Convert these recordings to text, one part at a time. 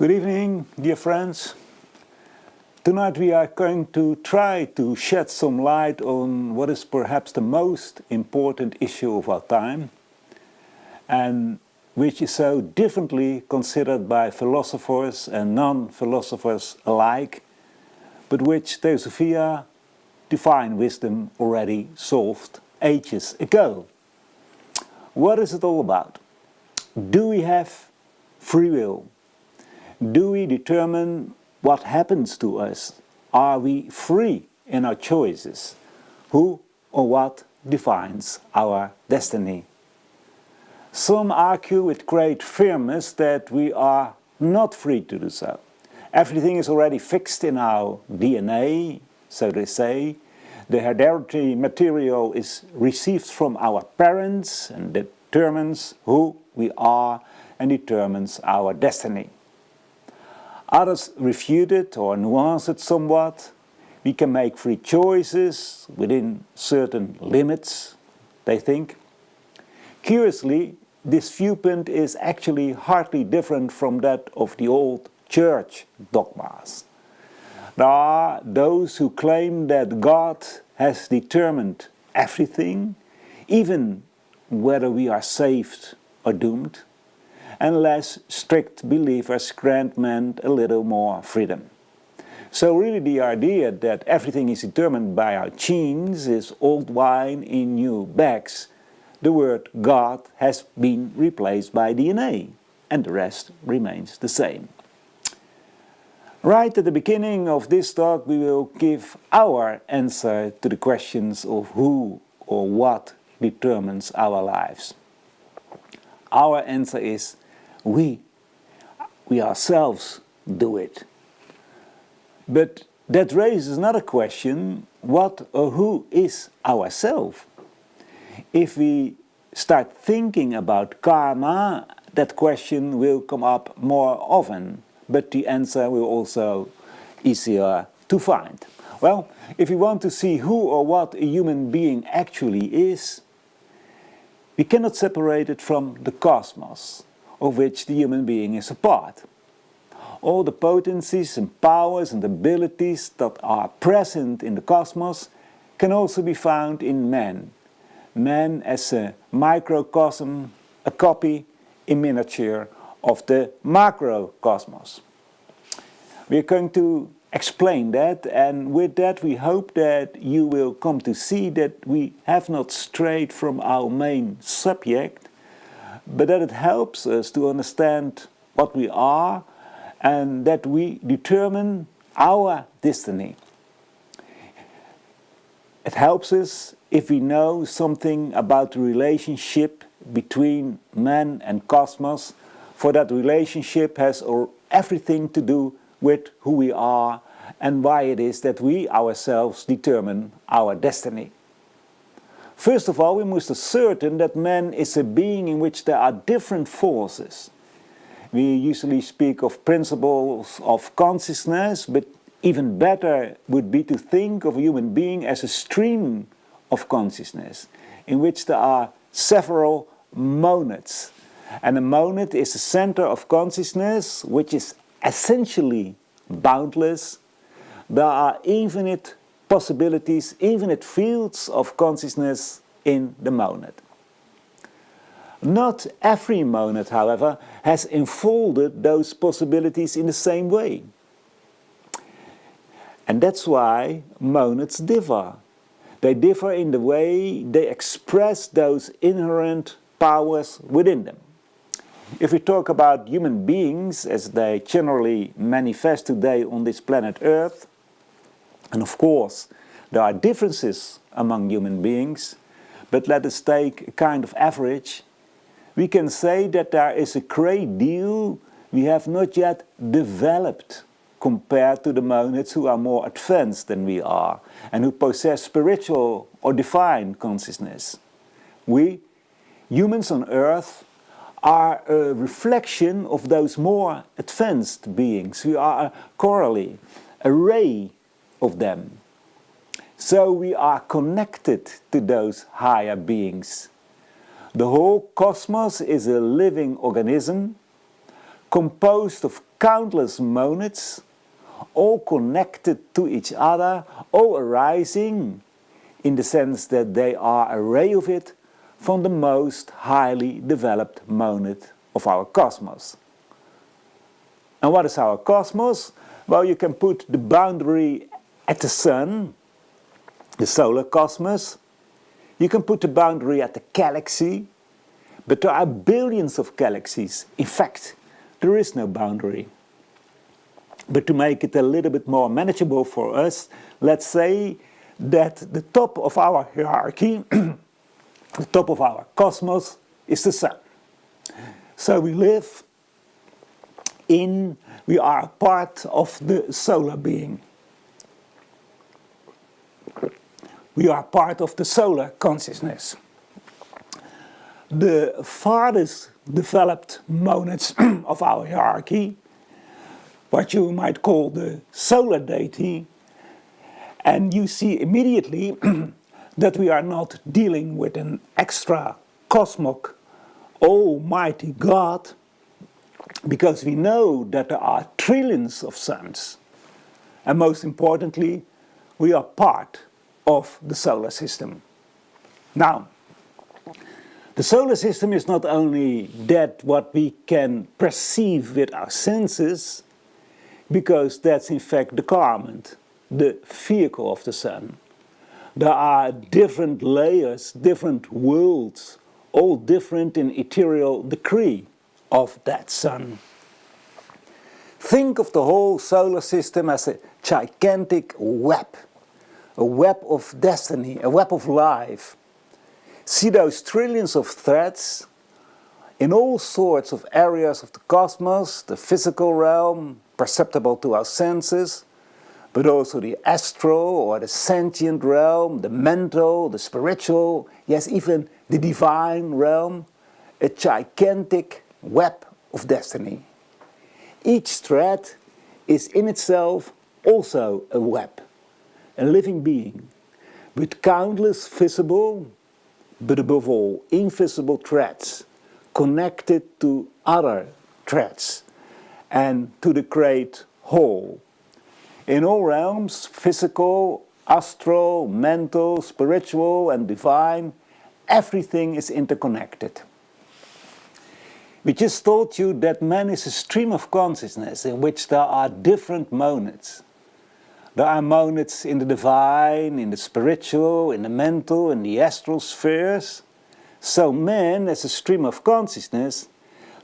Good evening, dear friends. Tonight we are going to try to shed some light on what is perhaps the most important issue of our time, and which is so differently considered by philosophers and non-philosophers alike, but which Theosophical divine wisdom already solved ages ago. What is it all about? Do we have free will? Do we determine what happens to us? Are we free in our choices? Who or what defines our destiny? Some argue with great firmness that we are not free to do so. Everything is already fixed in our DNA, so they say. The hereditary material is received from our parents and determines who we are and determines our destiny. Others refute it or nuance it somewhat. We can make free choices within certain limits, they think. Curiously, this viewpoint is actually hardly different from that of the old church dogmas. There are those who claim that God has determined everything, even whether we are saved or doomed, and less strict believers grant men a little more freedom. So really the idea that everything is determined by our genes is old wine in new bags. The word God has been replaced by DNA, and the rest remains the same. Right at the beginning of this talk we will give our answer to the questions of who or what determines our lives. Our answer is we ourselves do it. But that raises another question: what or who is ourself? If we start thinking about karma, that question will come up more often, but the answer will also easier to find. Well, if we want to see who or what a human being actually is, we cannot separate it from the cosmos, of which the human being is a part. All the potencies and powers and abilities that are present in the cosmos can also be found in man. Man as a microcosm, a copy in miniature of the macrocosmos. We are going to explain that, and with that we hope that you will come to see that we have not strayed from our main subject, but that it helps us to understand what we are and that we determine our destiny. It helps us if we know something about the relationship between man and cosmos, for that relationship has everything to do with who we are and why it is that we ourselves determine our destiny. First of all, we must ascertain that man is a being in which there are different forces. We usually speak of principles of consciousness, but even better would be to think of a human being as a stream of consciousness, in which there are several monads. And a monad is the center of consciousness, which is essentially boundless. There are infinite possibilities, infinite fields of consciousness in the monad. Not every monad, however, has enfolded those possibilities in the same way. And that's why monads differ. They differ in the way they express those inherent powers within them. If we talk about human beings as they generally manifest today on this planet Earth, and of course there are differences among human beings, but let us take a kind of average, we can say that there is a great deal we have not yet developed compared to the monads who are more advanced than we are and who possess spiritual or divine consciousness. We, humans on Earth, are a reflection of those more advanced beings. We are a corollary, a ray of them. So we are connected to those higher beings. The whole cosmos is a living organism composed of countless monads, all connected to each other, all arising, in the sense that they are a ray of it, from the most highly developed monad of our cosmos. And what is our cosmos? Well, you can put the boundary at the sun, the solar cosmos. You can put the boundary at the galaxy, but there are billions of galaxies. In fact, there is no boundary. But to make it a little bit more manageable for us, let's say that the top of our hierarchy, the top of our cosmos, is the sun. So we are a part of the solar being. We are part of the solar consciousness. The farthest developed monads of our hierarchy, what you might call the solar deity, and you see immediately that we are not dealing with an extra cosmic almighty God, because we know that there are trillions of suns, and most importantly, we are part of the solar system. Now, the solar system is not only that what we can perceive with our senses, because that's in fact the garment, the vehicle of the sun. There are different layers, different worlds, all different in ethereal degree of that sun. Think of the whole solar system as a gigantic web, a web of destiny, a web of life. See those trillions of threads in all sorts of areas of the cosmos, the physical realm, perceptible to our senses, but also the astral or the sentient realm, the mental, the spiritual, yes, even the divine realm, a gigantic web of destiny. Each thread is in itself also a web, a living being, with countless visible, but above all, invisible threads, connected to other threads, and to the great whole. In all realms, physical, astral, mental, spiritual, and divine, everything is interconnected. We just told you that man is a stream of consciousness in which there are different monads. There are monads in the divine, in the spiritual, in the mental, in the astral spheres. So man, as a stream of consciousness,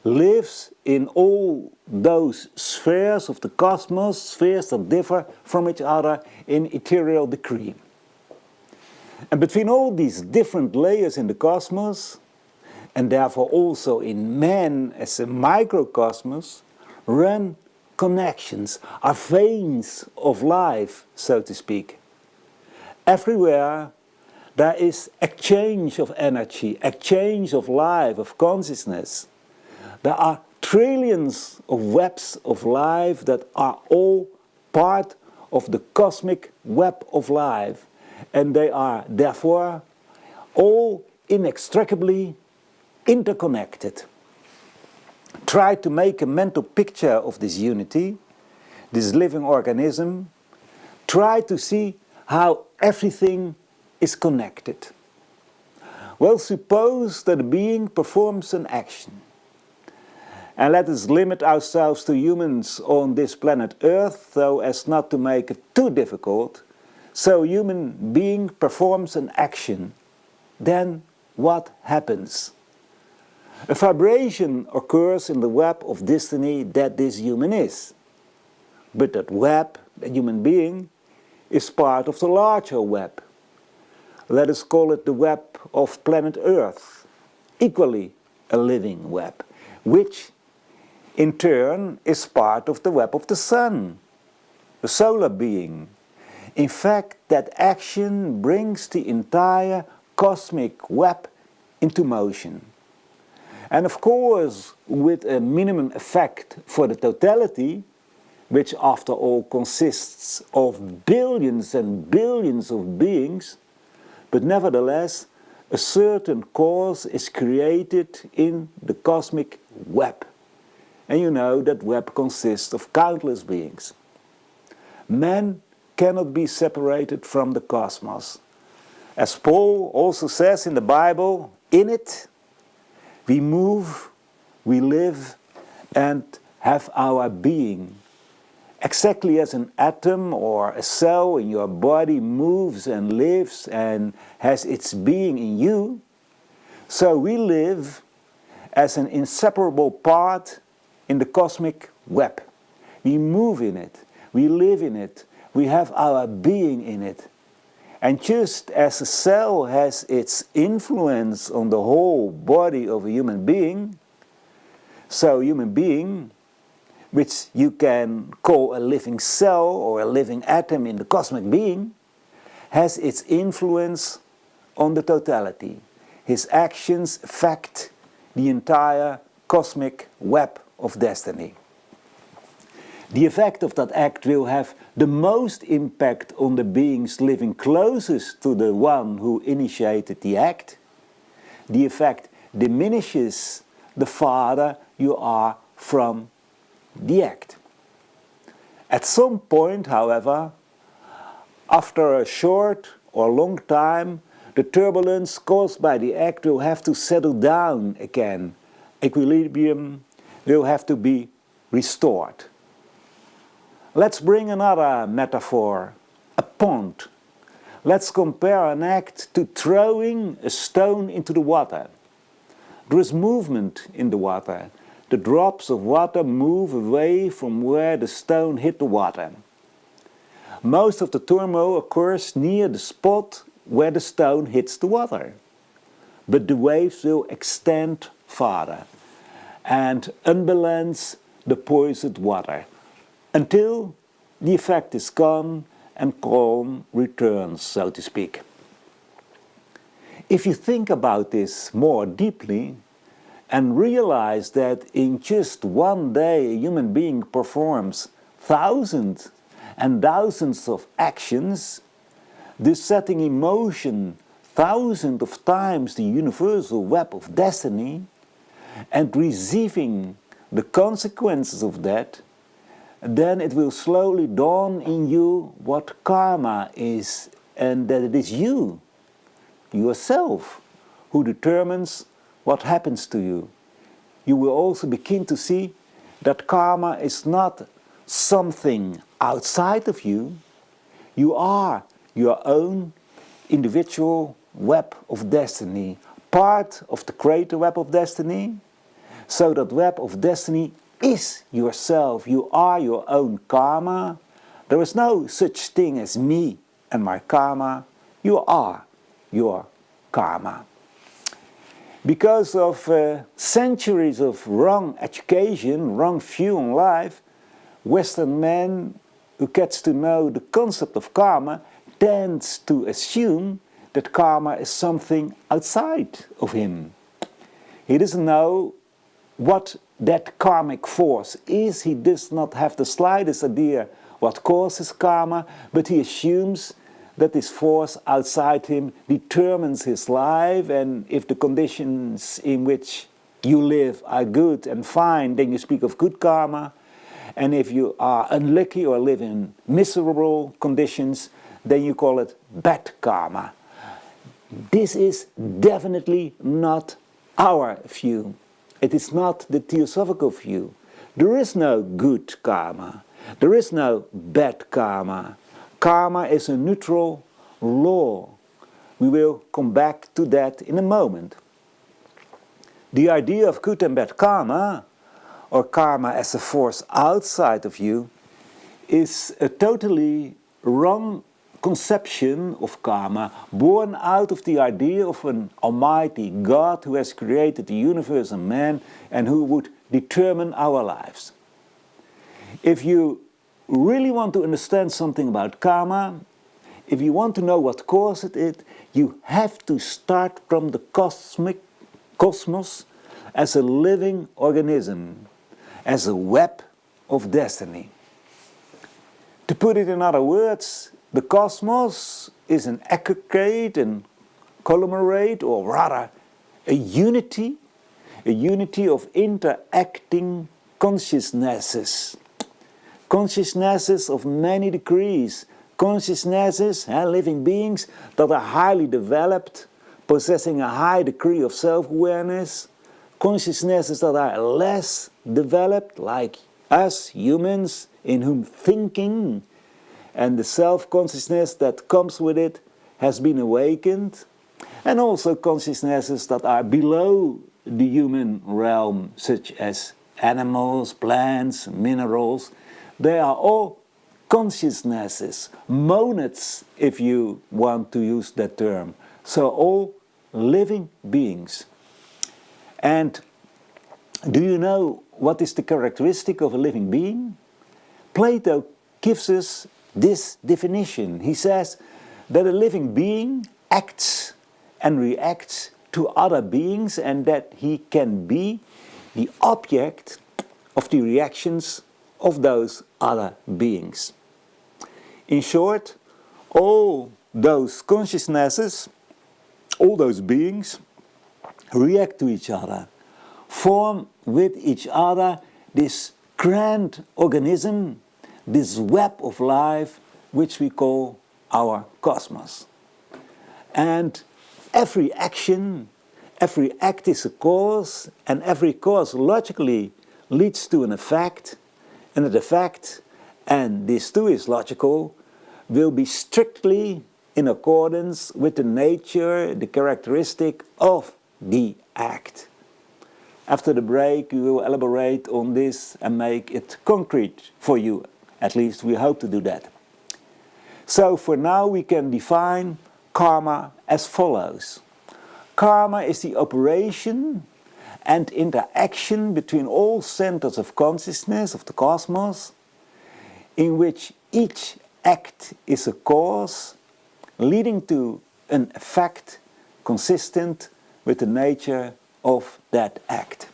lives in all those spheres of the cosmos, spheres that differ from each other in ethereal degree. And between all these different layers in the cosmos, and therefore also in man as a microcosmos, run connections, are veins of life, so to speak. Everywhere there is exchange of energy, exchange of life, of consciousness. There are trillions of webs of life that are all part of the cosmic web of life, and they are therefore all inextricably interconnected. Try to make a mental picture of this unity, this living organism. Try to see how everything is connected. Well, suppose that a being performs an action. And let us limit ourselves to humans on this planet Earth, so as not to make it too difficult. So a human being performs an action. Then what happens? A vibration occurs in the web of destiny that this human is. But that web, that human being, is part of the larger web. Let us call it the web of planet Earth, equally a living web, which in turn is part of the web of the sun, the solar being. In fact, that action brings the entire cosmic web into motion. And of course, with a minimum effect for the totality, which after all consists of billions and billions of beings, but nevertheless, a certain cause is created in the cosmic web. and you know that web consists of countless beings. Man cannot be separated from the cosmos. As Paul also says in the Bible, in it we move, we live, and have our being. Exactly as an atom or a cell in your body moves and lives and has its being in you, so we live as an inseparable part in the cosmic web. We move in it, we live in it, we have our being in it. And just as a cell has its influence on the whole body of a human being, so a human being, which you can call a living cell or a living atom in the cosmic being, has its influence on the totality. His actions affect the entire cosmic web of destiny. The effect of that act will have the most impact on the beings living closest to the one who initiated the act. The effect diminishes the farther you are from the act. At some point, however, after a short or long time, the turbulence caused by the act will have to settle down again. Equilibrium will have to be restored. Let's bring another metaphor, a pond. Let's compare an act to throwing a stone into the water. There is movement in the water. The drops of water move away from where the stone hit the water. Most of the turmoil occurs near the spot where the stone hits the water. But the waves will extend farther and unbalance the poisoned water until the effect is gone and calm returns, so to speak. If you think about this more deeply and realize that in just one day a human being performs thousands and thousands of actions, thus setting in motion thousands of times the universal web of destiny, and receiving the consequences of that, then it will slowly dawn in you what karma is, and that it is you, yourself, who determines what happens to you. You will also begin to see that karma is not something outside of you. You are your own individual web of destiny, part of the greater web of destiny. So that web of destiny is yourself. You are your own karma. There is no such thing as me and my karma. You are your karma. Because of centuries of wrong education, wrong view on life, Western man who gets to know the concept of karma tends to assume that karma is something outside of him. He doesn't know what that karmic force is. He does not have the slightest idea what causes karma, but he assumes that this force outside him determines his life, and if the conditions in which you live are good and fine, then you speak of good karma, and if you are unlucky or live in miserable conditions, then you call it bad karma. This is definitely not our view. It is not the Theosophical view. There is no good karma. There is no bad karma. Karma is a neutral law. We will come back to that in a moment. The idea of good and bad karma, or karma as a force outside of you, is a totally wrong conception of karma, born out of the idea of an almighty God who has created the universe and man and who would determine our lives. If you really want to understand something about karma, if you want to know what caused it, you have to start from the cosmos as a living organism, as a web of destiny. To put it in other words, the cosmos is an aggregate and conglomerate, or rather a unity of interacting consciousnesses. Consciousnesses of many degrees. Consciousnesses, living beings that are highly developed, possessing a high degree of self-awareness. Consciousnesses that are less developed, like us humans, in whom thinking and the self-consciousness that comes with it has been awakened. And also consciousnesses that are below the human realm, such as animals, plants, minerals. They are all consciousnesses, monads, if you want to use that term. So all living beings. And do you know what is the characteristic of a living being? Plato gives us this definition. He says that a living being acts and reacts to other beings, and that he can be the object of the reactions of those other beings. In short, all those consciousnesses, all those beings react to each other, form with each other this grand organism, this web of life which we call our cosmos. And every action, every act is a cause, and every cause logically leads to an effect, and an effect, and this too is logical, will be strictly in accordance with the nature, the characteristic of the act. After the break, we will elaborate on this and make it concrete for you. At least we hope to do that. So for now we can define karma as follows. Karma is the operation and interaction between all centers of consciousness of the cosmos, in which each act is a cause leading to an effect consistent with the nature of that act.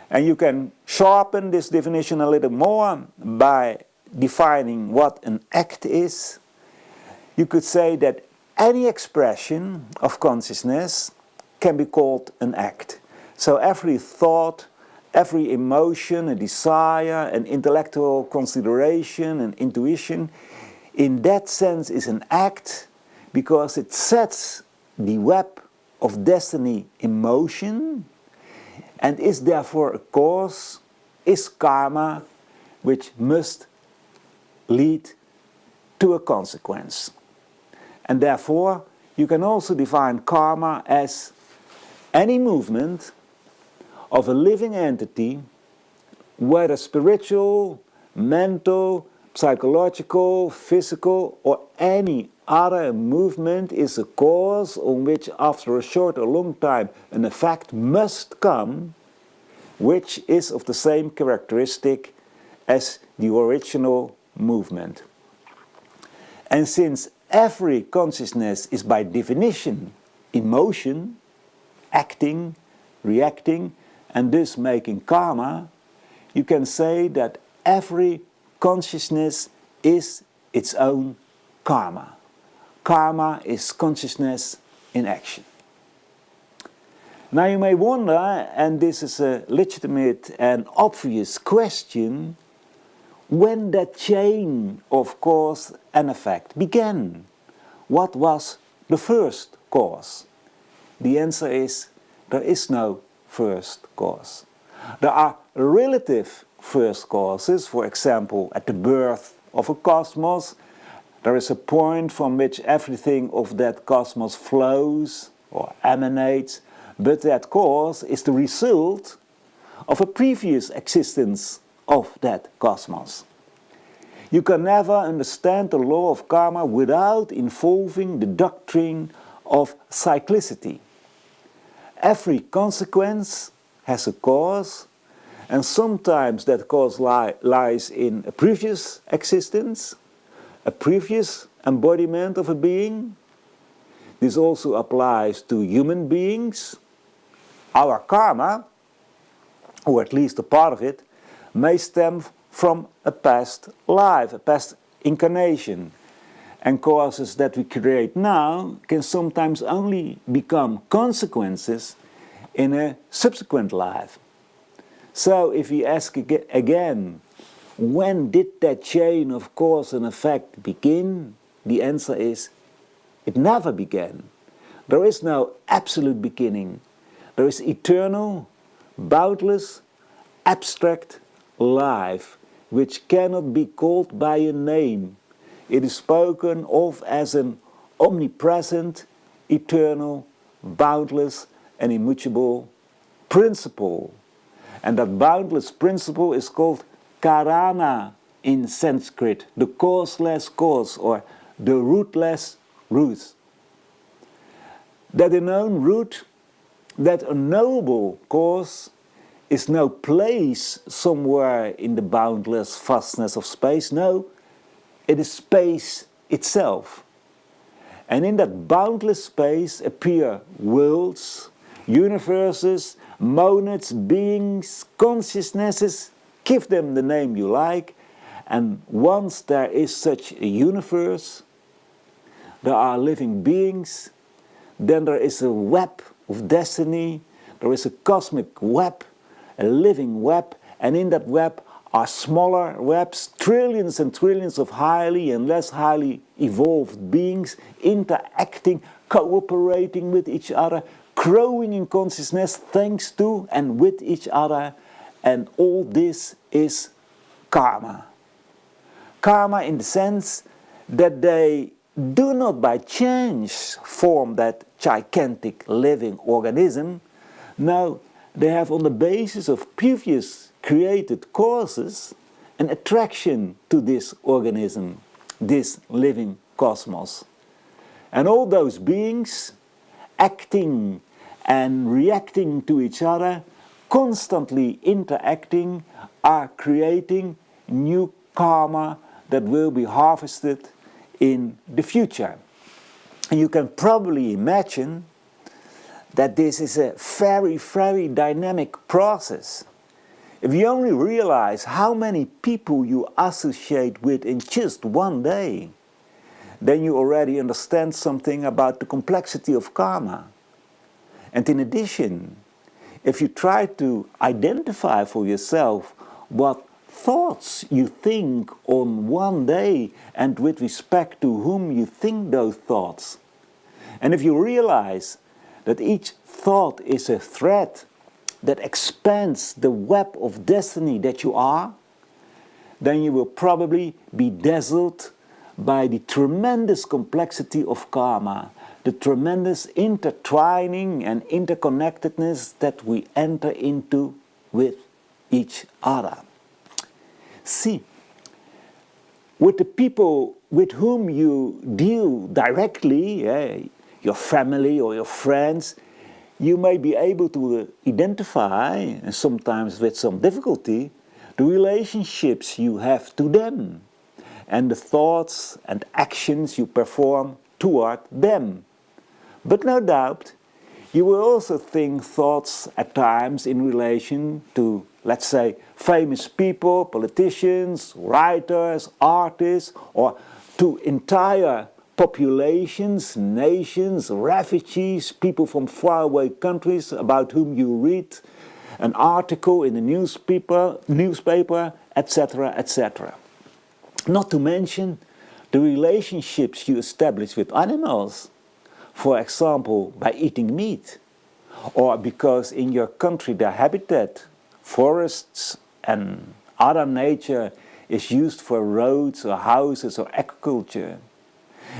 And you can sharpen this definition a little more by defining what an act is. You could say that any expression of consciousness can be called an act. So every thought, every emotion, a desire, an intellectual consideration, an intuition, in that sense is an act because it sets the web of destiny in motion and is therefore a cause, is karma, which must lead to a consequence. And therefore, you can also define karma as any movement of a living entity, whether spiritual, mental, psychological, physical, or any other movement, is a cause on which after a short or long time an effect must come, which is of the same characteristic as the original movement. And since every consciousness is by definition in motion, acting, reacting, and thus making karma, you can say that every consciousness is its own karma. Karma is consciousness in action. Now you may wonder, and this is a legitimate and obvious question, when that chain of cause and effect began. What was the first cause? The answer is, there is no first cause. There are relative first causes. For example, at the birth of a cosmos, there is a point from which everything of that cosmos flows or emanates, but that cause is the result of a previous existence of that cosmos. You can never understand the law of karma without involving the doctrine of cyclicity. Every consequence has a cause, and sometimes that cause lies in a previous existence, a previous embodiment of a being. This also applies to human beings. Our karma, or at least a part of it, may stem from a past life, a past incarnation. And causes that we create now can sometimes only become consequences in a subsequent life. So if we ask again, when did that chain of cause and effect begin? The answer is, it never began. There is no absolute beginning. There is eternal, boundless, abstract life, which cannot be called by a name. It is spoken of as an omnipresent, eternal, boundless, and immutable principle. And that boundless principle is called Karana in Sanskrit, the causeless cause, or the rootless root. That unknown root, that unknowable cause, is no place somewhere in the boundless vastness of space. No, it is space itself. And in that boundless space appear worlds, universes, monads, beings, consciousnesses, give them the name you like, and once there is such a universe, there are living beings, then there is a web of destiny, there is a cosmic web, a living web, and in that web are smaller webs, trillions and trillions of highly and less highly evolved beings interacting, cooperating with each other, growing in consciousness thanks to and with each other, and all this is karma. Karma in the sense that they do not by chance form that gigantic living organism. No, they have on the basis of previous created causes an attraction to this organism, this living cosmos. And all those beings acting and reacting to each other, constantly interacting, are creating new karma that will be harvested in the future. And you can probably imagine that this is a very, very dynamic process. If you only realize how many people you associate with in just one day, then you already understand something about the complexity of karma. And in addition, if you try to identify for yourself what thoughts you think on one day and with respect to whom you think those thoughts, and if you realize that each thought is a thread that expands the web of destiny that you are, then you will probably be dazzled by the tremendous complexity of karma, the tremendous intertwining and interconnectedness that we enter into with each other. See, with the people with whom you deal directly, your family or your friends, you may be able to identify, and sometimes with some difficulty, the relationships you have to them and the thoughts and actions you perform toward them. But no doubt, you will also think thoughts at times in relation to, let's say, famous people, politicians, writers, artists, or to entire populations, nations, refugees, people from faraway countries about whom you read an article in the newspaper, etc., etc. Not to mention the relationships you establish with animals, for example, by eating meat, or because in your country their habitat, forests and other nature is used for roads or houses or agriculture.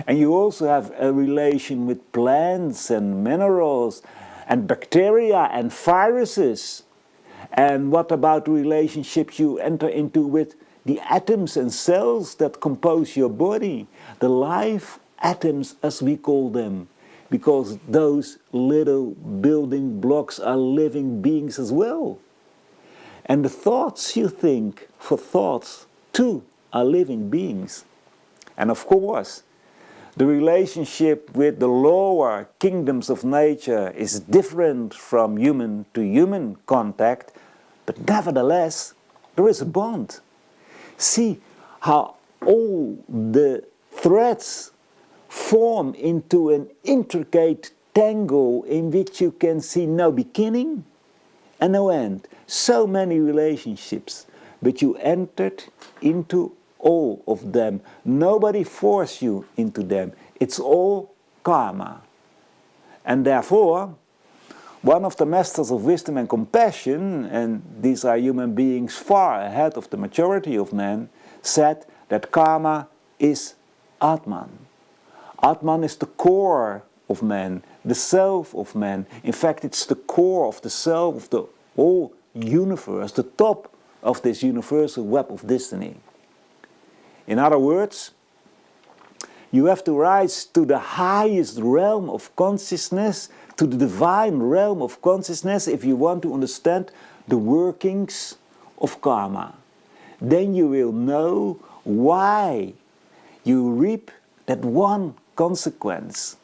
And you also have a relation with plants and minerals and bacteria and viruses. And what about the relationships you enter into with the atoms and cells that compose your body? The life atoms, as we call them, because those little building blocks are living beings as well. And the thoughts you think, for thoughts too, are living beings. And of course, the relationship with the lower kingdoms of nature is different from human to human contact, but nevertheless, there is a bond. See how all the threads form into an intricate tangle in which you can see no beginning and no end. So many relationships, but you entered into all of them. Nobody forced you into them. It's all karma. And therefore, one of the masters of wisdom and compassion, and these are human beings far ahead of the majority of men, said that karma is Atman. Atman is the core of man, the self of man. In fact, it's the core of the self of the whole universe, the top of this universal web of destiny. In other words, you have to rise to the highest realm of consciousness, to the divine realm of consciousness, if you want to understand the workings of karma. Then you will know why you reap that one consequence,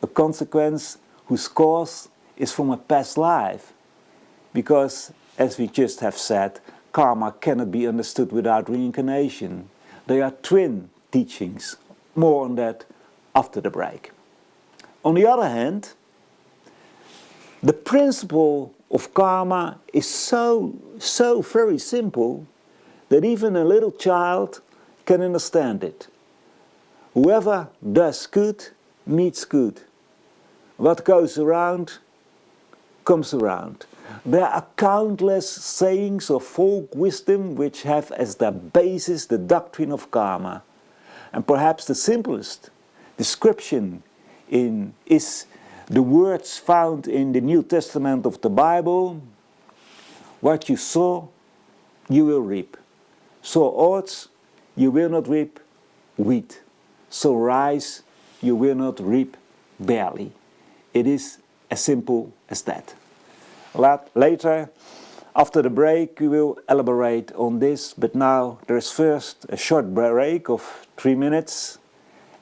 a consequence whose cause is from a past life. Because, as we just have said, karma cannot be understood without reincarnation. They are twin teachings. More on that after the break. On the other hand, the principle of karma is so very simple that even a little child can understand it. Whoever does good meets good. What goes around comes around. There are countless sayings of folk wisdom which have as their basis the doctrine of karma. And perhaps the simplest description is the words found in the New Testament of the Bible. What you sow, you will reap. Sow oats, you will not reap wheat. Sow rice, you will not reap barley. It is as simple as that. Later, after the break, we will elaborate on this, but now there is first a short break of 3 minutes.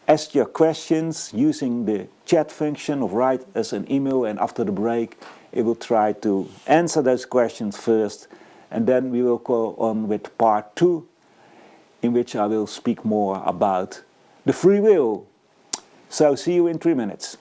Ask your questions using the chat function or write us an email, and after the break we will try to answer those questions first, and then we will go on with part 2, in which I will speak more about the free will. So see you in 3 minutes.